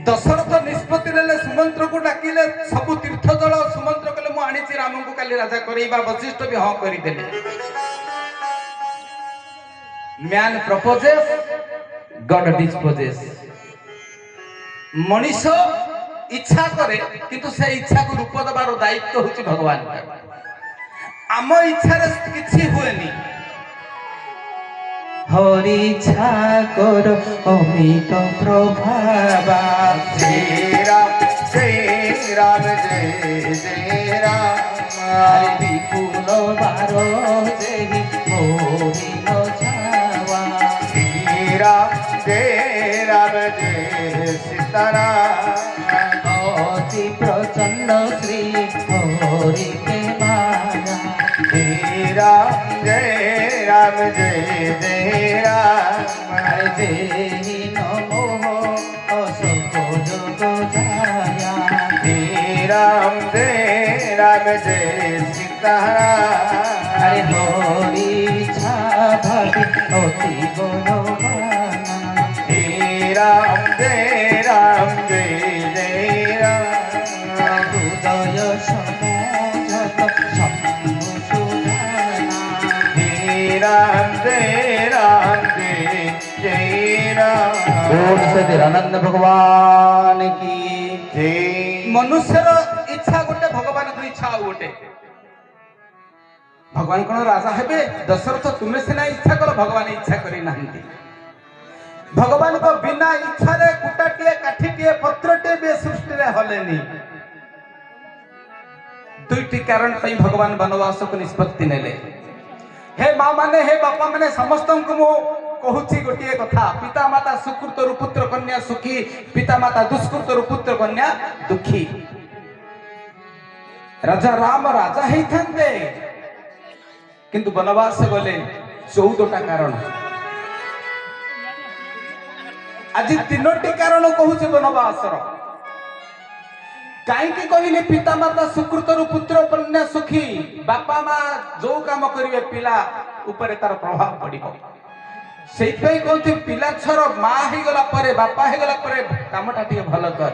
दशरथ निष्पत्ति नेले सुमंत्र को डाकिले सब तीर्थ जल सुमंत्र कले मु आनी राम को काली राजा करैबा वशिष्ठ भी हाँ करदेले। Man proposes God disposes. मनीष इच्छा करे किंतु से इच्छा को रूप दबार दायित्व होची भगवान का। आम इच्छा किछि हुएनी। हरि इच्छा करो अमित प्रभावा। जय राम जय राम जय जय राम। हरि विपुल बारो देवी मोहिन छावा। जय राम जय सीताराम। अति प्रचंड श्री हरि के माया। जय राम जय जय राम। जय नमो अशोक जोग जाया। जय राम जय सीताराम। हरे हरि इच्छा भावी अति बलवाना। जय राम जय जय राम। हृदय समोजत शंभु सुधाना। जय राम जय जय राम। ओम सच्चिदानंद भगवान की जय। मनुष्यर इच्छा गोटे भगवान को इच्छा गोटे। भगवान कौन राजा हेबे दशरथ तुम्हें सिना इच्छा कर भगवान इच्छा करी नांती। भगवान को बिना इच्छा रे कुटाटिए काठीटिए पत्रटे बे सृष्टि रे हलेनी। दुईटी कारण पई भगवान वनवास को निष्पत्ति नेले। हे मां माने हे बापा माने समस्त को मो कहूची गोटिए कथा। पिता माता सुकृत रु पुत्र कन्या सुखी, पिता माता दुष्कृत रु पुत्र कन्या दुखी। राजा राम राजा ही थांते किंतु वनवास गले 14टा कारण। आज 3टी कारण कहूचे वनवासर। कहीं कहले पिता माता सुकृत रु पुत्र कन्या सुखी। बापा माँ जो काम करिवे पिला ऊपर तार प्रभाव पड़िबो। सेइतै कहते पिला छर माँ हे गला परे बापा हे गला परे कामटा टिके भलो कर।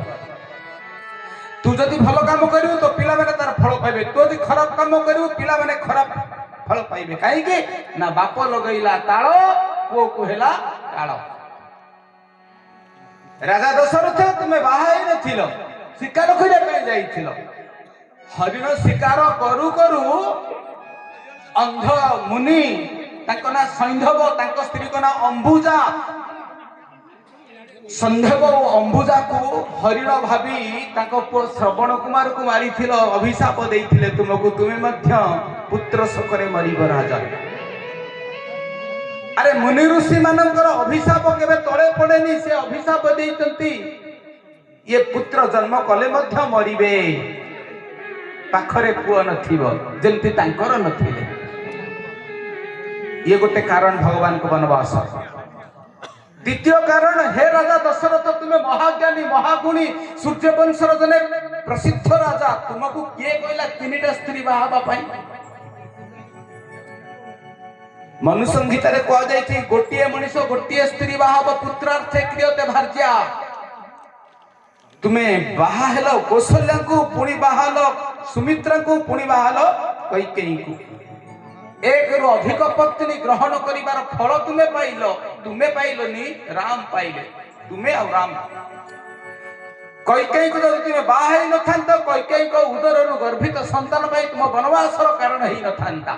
तू जदि भलो काम करियो तो पिला माने तार फल पाइबे। तू जदि खराब काम करियो पिला माने खराब फल पाइबे। काहे के ना बाप लगैला ताळ पुओ को हेला ताळ। राजा दशरथ तुमे बाहाई नथिलो शिकार करिया पे जाइथिलो। हरिण शिकार करू करू अंध मुनि ताको ना सैंधव ताको स्त्री को ना अंबुजा। संधव अंबुजा को हरिण भावी ताको पुओ श्रवण कुमार को मारिथिलो अभिशाप देइथिले तुमको तुमे मध्य पुत्र शोकरे मरिब राजा। अरे मुनि ऋषि मानकर अभिशाप केबे तळे पड़ेनी। से अभिशाप देइतंती ये पुत्र जन्म कले मध्य मरिबे। पाखरे पुओ नथिबो जेंति तांकर नथिले। ये गोटे कारण भगवान को वनवास। द्वितीय कारण हे राजा दशरथ तुम्हें महाज्ञानी महागुणी सूर्य वंशर जने प्रसिद्ध राजा। तुमको किए कहला 3टा स्त्री बाहाबा पाई। मनु संहिता रे कह जायछि गोटिए मनुष्य गोटिए स्त्री बाहाबा पुत्रार्थे क्रियते भार्या। तुम्हें बाहा हेलो कौशल्या को पुणी बाहालो सुमित्रा को पुणी बाहालो कैकेयी को। एक रु अधिक पत्नी ग्रहण करिवार फल तुम्हें पाइलो। तुम्हें पाइलोनी राम पाइले। तुम्हें और राम कैकेयी को जदि तुम्हें बाहाई न थांता कैकेयी को उदर रु गर्भित संतान पाई तुम वनवासर कारण ही न थांता।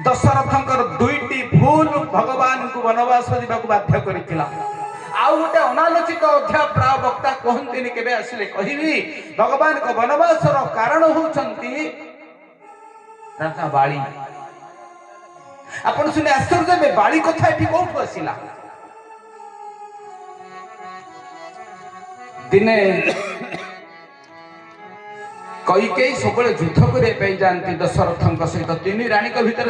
दशरथंकर 2टी भूल भगवान को वनवास जीवाक बाध्य करिथिला। आउ गोटे अनालोचित अध्याय प्राय वक्ता कहंतिनि केबे आसिले कहिबी भगवान को वनवासर कारण होउछंती राजा बाली। आपण सुने आश्चर्य में बाली कथा एठी कोठु आसिला। दिने कैकेयी सबले युद्ध करे पे जानती दशरथंक सहित 3 रानी के भितर